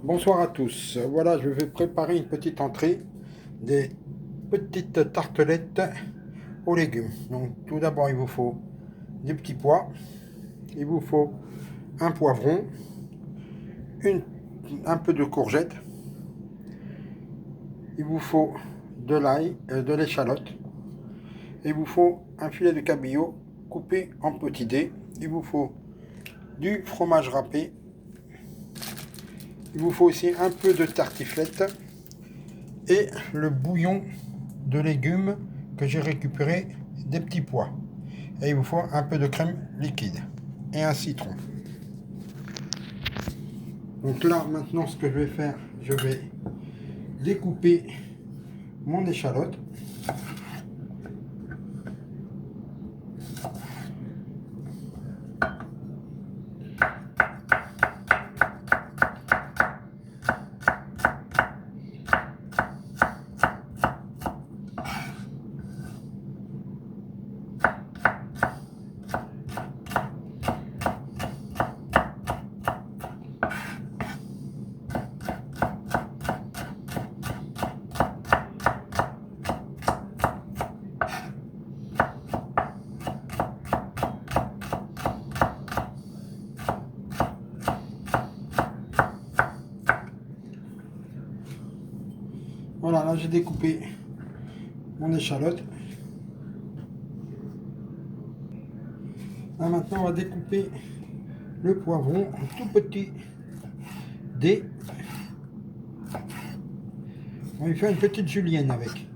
Bonsoir à tous. Voilà, je vais préparer une petite entrée, des petites tartelettes aux légumes. Donc tout d'abord, il vous faut des petits pois, il vous faut un poivron, une, un peu de courgette, il vous faut de l'ail, de l'échalote, il vous faut un filet de cabillaud coupé en petits dés, il vous faut du fromage râpé, il vous faut aussi un peu de tartiflette et le bouillon de légumes que j'ai récupéré des petits pois. Et il vous faut un peu de crème liquide et un citron. Donc là, maintenant, ce que je vais faire, je vais découper mon échalote. Voilà, là j'ai découpé mon échalote. Là maintenant, on va découper le poivron en tout petits dés. On va y faire une petite julienne avec.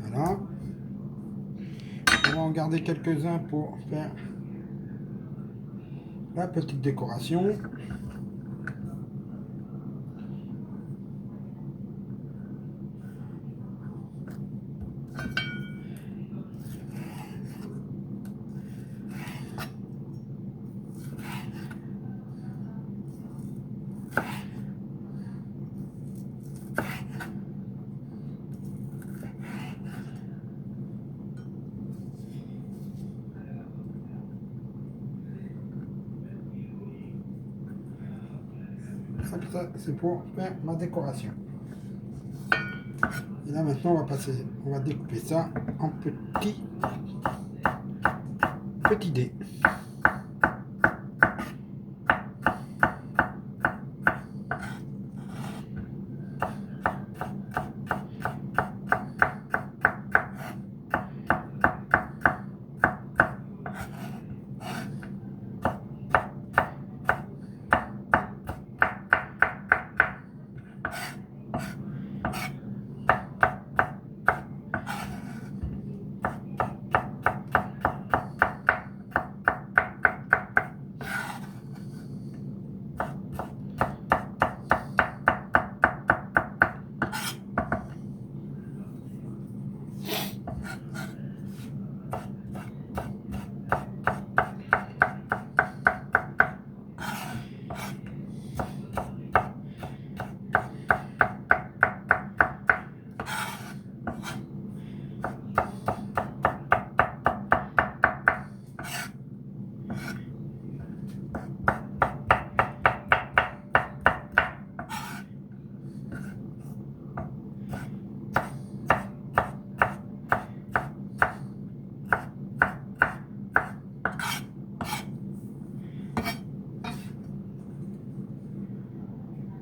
Voilà. On va en garder quelques-uns pour faire la petite décoration. Ça, c'est pour faire ma décoration. Et là maintenant, on va découper ça en petits dés.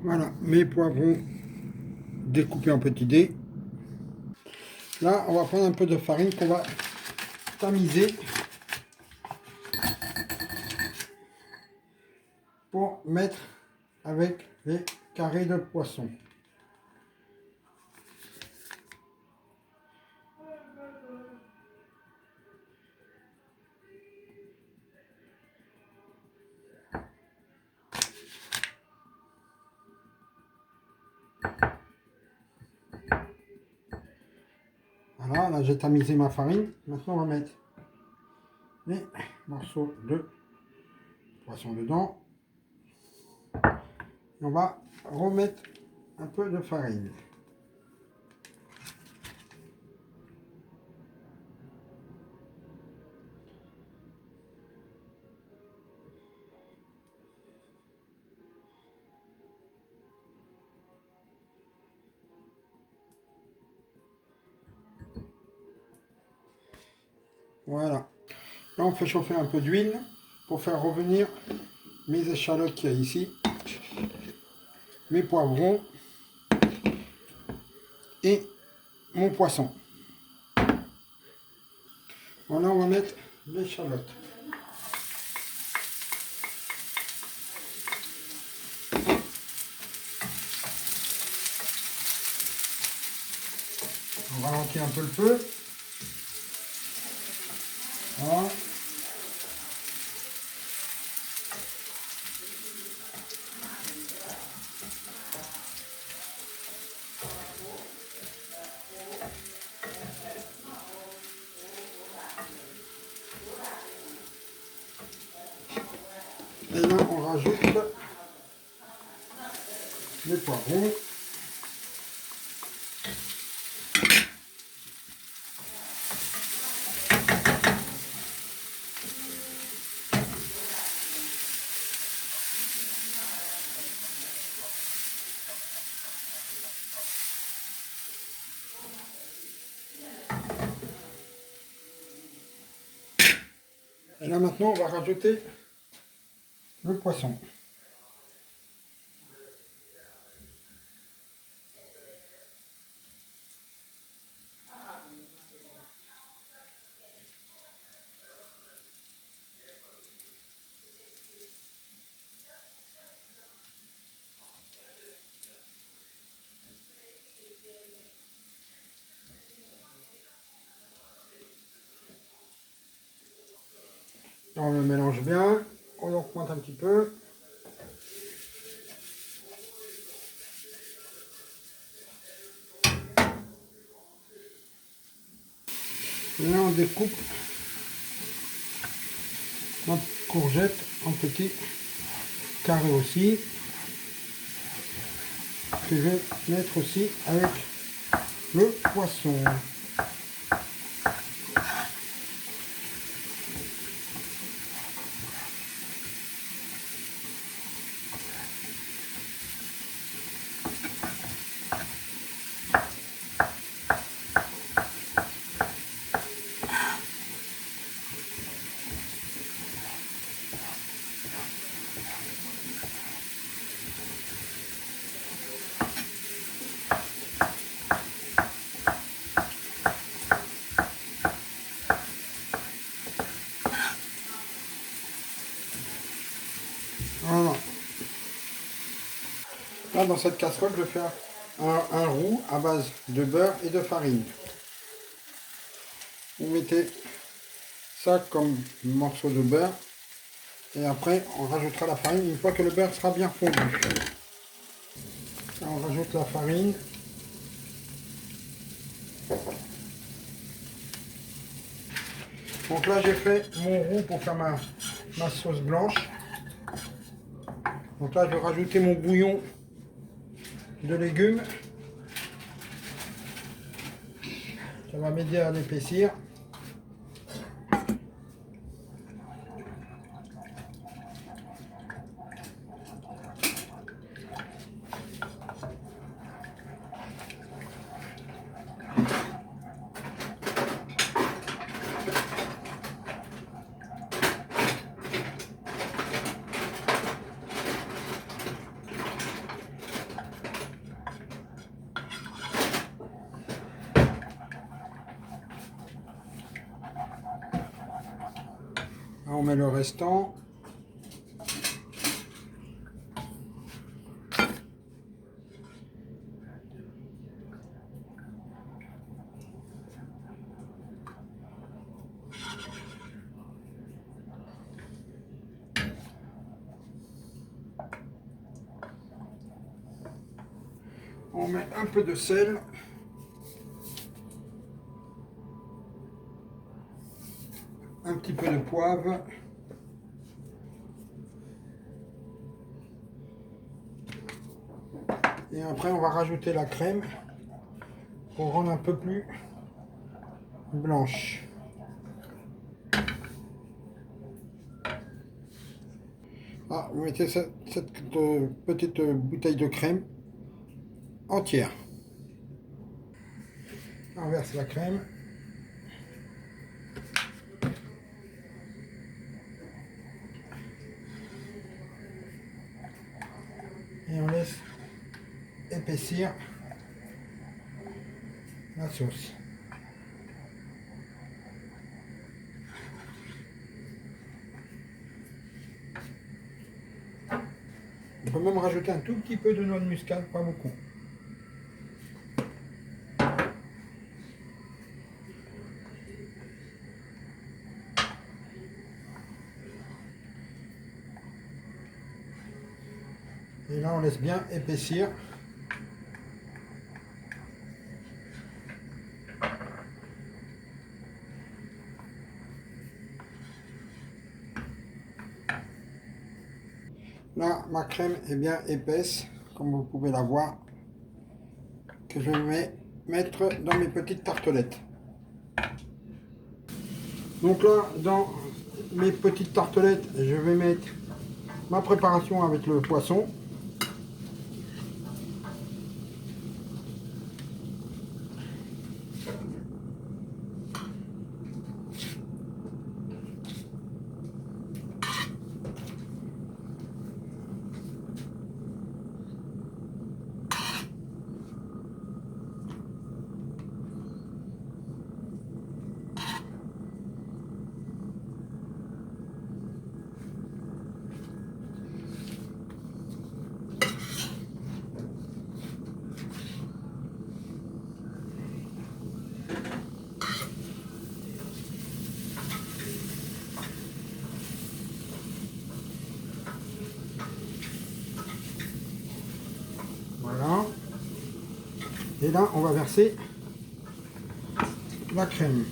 Voilà, mes poivrons découpés en petits dés. Là, on va prendre un peu de farine qu'on va tamiser pour mettre avec les carrés de poisson. Voilà, là j'ai tamisé ma farine. Maintenant, on va mettre les morceaux de poisson dedans. Et on va remettre un peu de farine. Voilà. Là, on fait chauffer un peu d'huile pour faire revenir mes échalotes qu'il y a ici, mes poivrons et mon poisson. Voilà, on va mettre l'échalote. On ralentit un peu le feu. Voilà. Et là, on rajoute les poivrons. Et là, maintenant, on va rajouter le poisson. On le mélange bien, on augmente un petit peu. Et là, on découpe notre courgette en petits carrés aussi, que je vais mettre aussi avec le poisson. Voilà. Là, dans cette casserole, je vais faire un roux à base de beurre et de farine. Vous mettez ça comme morceau de beurre et après on rajoutera la farine une fois que le beurre sera bien fondu. Là, on rajoute la farine. Donc là, j'ai fait mon roux pour faire ma sauce blanche. Donc là, je vais rajouter mon bouillon de légumes. Ça va m'aider à l'épaissir. Là, on met le restant. On met un peu de sel. Un petit peu de poivre. Et après, on va rajouter la crème pour rendre un peu plus blanche. Ah, vous mettez cette petite bouteille de crème entière. On verse la crème. et on laisse épaissir la sauce. On peut même rajouter un tout petit peu de noix de muscade, pas beaucoup. Et là, on laisse bien épaissir. Là, ma crème est bien épaisse, comme vous pouvez la voir, que je vais mettre dans mes petites tartelettes. Donc là, dans mes petites tartelettes, je vais mettre ma préparation avec le poisson. Voilà. Et là, on va verser la crème.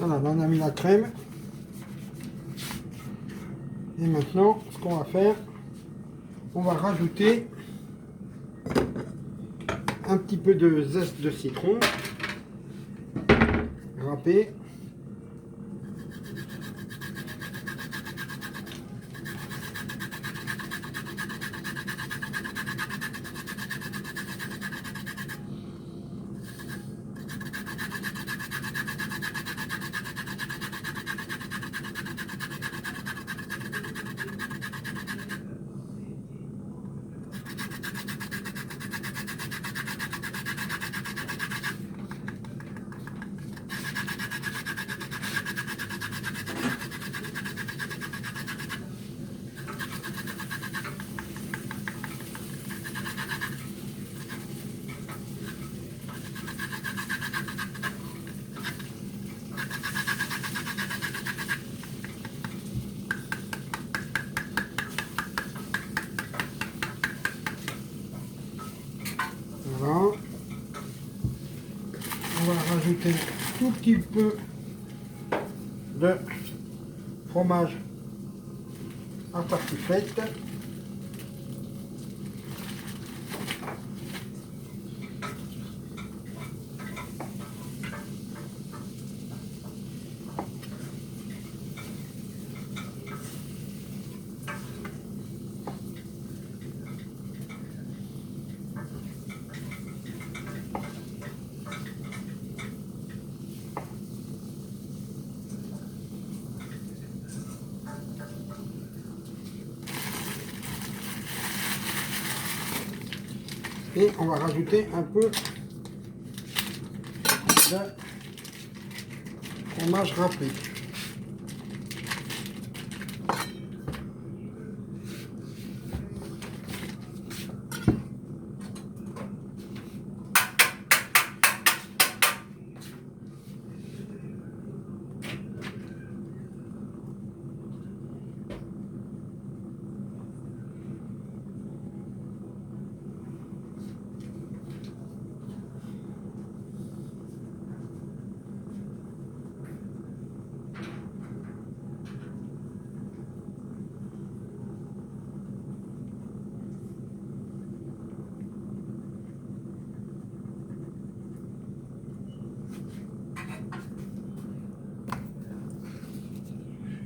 Voilà, là on a mis la crème. Et maintenant, ce qu'on va faire, on va rajouter un petit peu de zeste de citron râpé. Voilà. On va rajouter un tout petit peu de fromage à tartiflette. Et on va rajouter un peu de fromage râpé.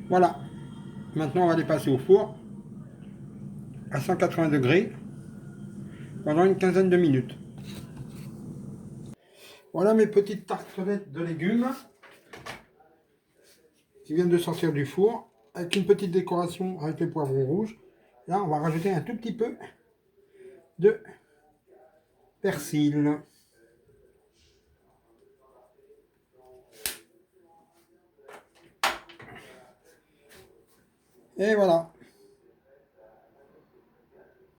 Voilà. Maintenant, on va les passer au four à 180 degrés pendant une quinzaine de minutes. Voilà mes petites tartelettes de légumes qui viennent de sortir du four avec une petite décoration avec les poivrons rouges. Là, on va rajouter un tout petit peu de persil. Et voilà.